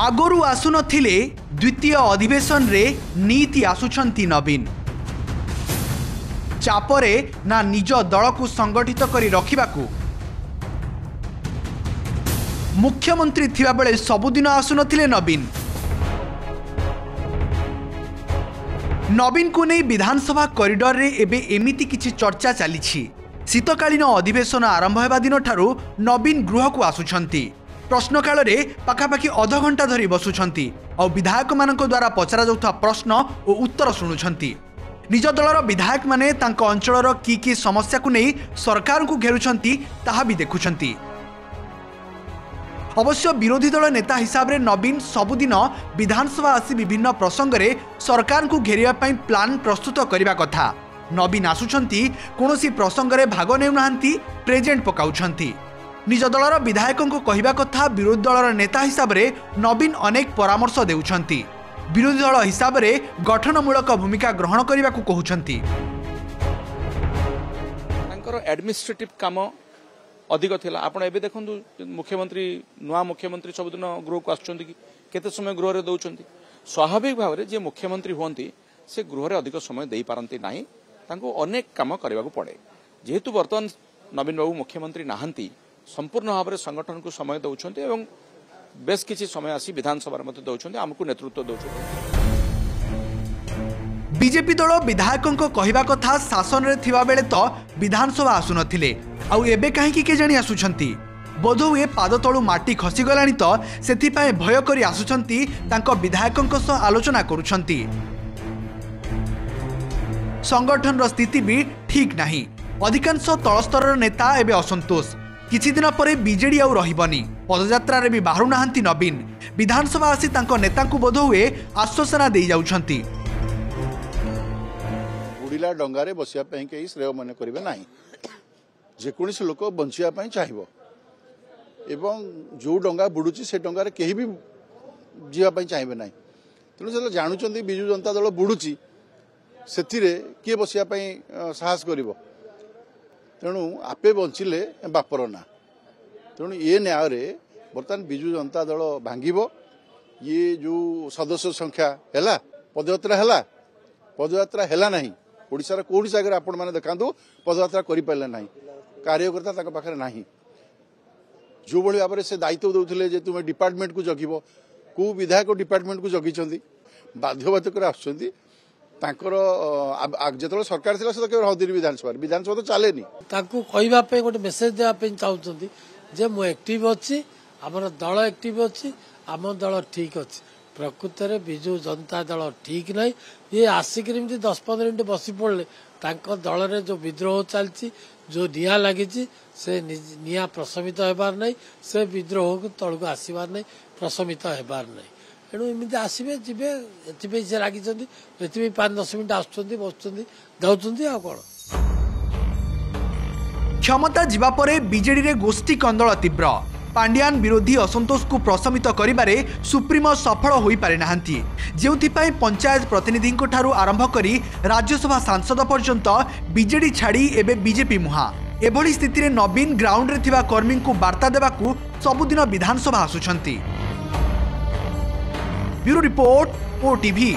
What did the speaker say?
आगरू आसुनथिले द्वितीय अधिवेशन रे नीति आसुछंती नवीन चापरे ना निज दल को संगठित करी रखिबाकू मुख्यमंत्री थिबा बेले सबुदिन आसुनथिले नवीन को नहीं विधानसभा कॉरिडोर रे एबे एमिति किछि चर्चा चली शीतकालीन अधिवेशन आरंभ हेबा दिन ठारू नवीन गृह को आसुछंती प्रश्नकाल रे पाखापाखि अध घंटा धरी बसुछंती और विधायक मानक द्वारा पचरा जाउथा प्रश्न और उत्तर शुणुछंती निज दलर विधायक माने तांको अंचलर की समस्या को नहीं सरकार को घेरुछंती ताहा भी देखुछंती। अवश्य विरोधी दल नेता हिसाब रे नवीन सबुदिन विधानसभा आसी विभिन्न प्रसंग रे सरकार को घेरिया पई प्लान प्रस्तुत करिबा कथा। नवीन आसुछंती कोनोसी प्रसंग रे भाग नेउ नाहंती प्रेजेंट पकाउछंती निज दलर विधायकों को कहिबा कथा। विरोधी दलर नेता हिसाब रे नवीन अनेक परामर्श देउछंती विरोधी दल हिसाब रे गठनमूलक भूमिका ग्रहण करिबा को कहउछंती। तांकर एडमिनिस्ट्रेटिव काम अधिक थिला आपण एबे देखंतु मुख्यमंत्री नुआ मुख्यमंत्री सबुदिन गृह को आछुछंती कि केते समय गृह रे दउछंती स्वाभाविक भाव रे जे मुख्यमंत्री होंती से गृह रे अधिक समय देई पारंती नाही तांको अनेक काम करबा को पड़े जेहेतु वर्तमान नवीन बाबू मुख्यमंत्री नाहंती संपूर्ण भाव में संगठन को समय दौरान एवं बेस किसी समय आसी विधानसभा दौरान आमको नेतृत्व दौरान। बीजेपी दल विधायकों को कहवा कथा शासन रे थिबा बेले तो विधानसभा आसुनथिले आउ एबे काहेकि के जानी आसुछंती बोधहुए पाद तळु माटी खसी गलानी तो सेथिपाई भय करी आसुछंती तांको विधायकों सह आलोचना करूछंती। संगठन रो स्थिति भी ठीक नहीं अधिकांश तलस्तर नेता एबे असंतोष किछि दिन पर बीजेडी आउ रहिबनी पदयात्रा रे भी बाहरु नाहंती नवीन विधानसभा आसी तांको नेता को बोध हुए आश्वासना दे जाउछंती। बुड़ीला डंगारे बसिया पई के श्रेय मन करिवे नाही जे कोनोसी लोक बंचिया पई चाहिबो एवं जो डंगा बुडुची से डंगारे केही भी जीवा पई चाहिबे नाही तेनु से जानुचंती बिजु जनता दल बुडुची सेथिरे के बसिया पई साहस करिवो तेणु आपे बंचिले बापर ना तेणु ये न्याय बर्तमान बिजु जनता दल भांगिब ये जो सदस्य संख्या है पदयात्रा है ना ओडिशार कौन जगह आपण मैंने देखा पदयात्रा करें ना कार्यकर्ता पाखे ना जो भाई भाव से दायित्व दौले जे तुम डिपार्टमेंट को जगिब कौ विधायक डिपार्टमेंट को जगी बाध्यबाधक आसुँच जो सरकार थी से हदिनी विधानसभा तो चले गोटे मेसेज देवाई चाहते जे मु एक्टिव अच्छी आम दल एक्टिव अच्छी आम दल ठीक अच्छी प्रकृत में विजु जनता दल ठीक ना ये आसिक 10-15 मिनट बसी पड़े दल में जो विद्रोह चलती जो निआ लगी से निआ प्रशमित होबार नहीं से विद्रोह को तल को आसबार नहीं प्रशमित होबार नहीं तेणु एमती आसवे जी एथपाई से लगी 5-10 मिनट आसुँच बस जाऊँच आ कौन क्षमता जीवा परे बीजेडी रे गोष्ठी कंदल तीव्र पांड्यान विरोधी असंतोष को प्रशमित करिबारे सुप्रीमो सफल होई पारे नाहंती जेउथिपाई पंचायत प्रतिनिधि ठारू आरंभ करी राज्यसभा सांसद पर्यंत बीजेडी छाड़ी एबे बीजेपी मुहा एभली स्थिति रे नवीन ग्राउंड रे थिबा कर्मी को वार्ता देबाकू सबुदिन विधानसभा आसुछंती। Bureau report OTV.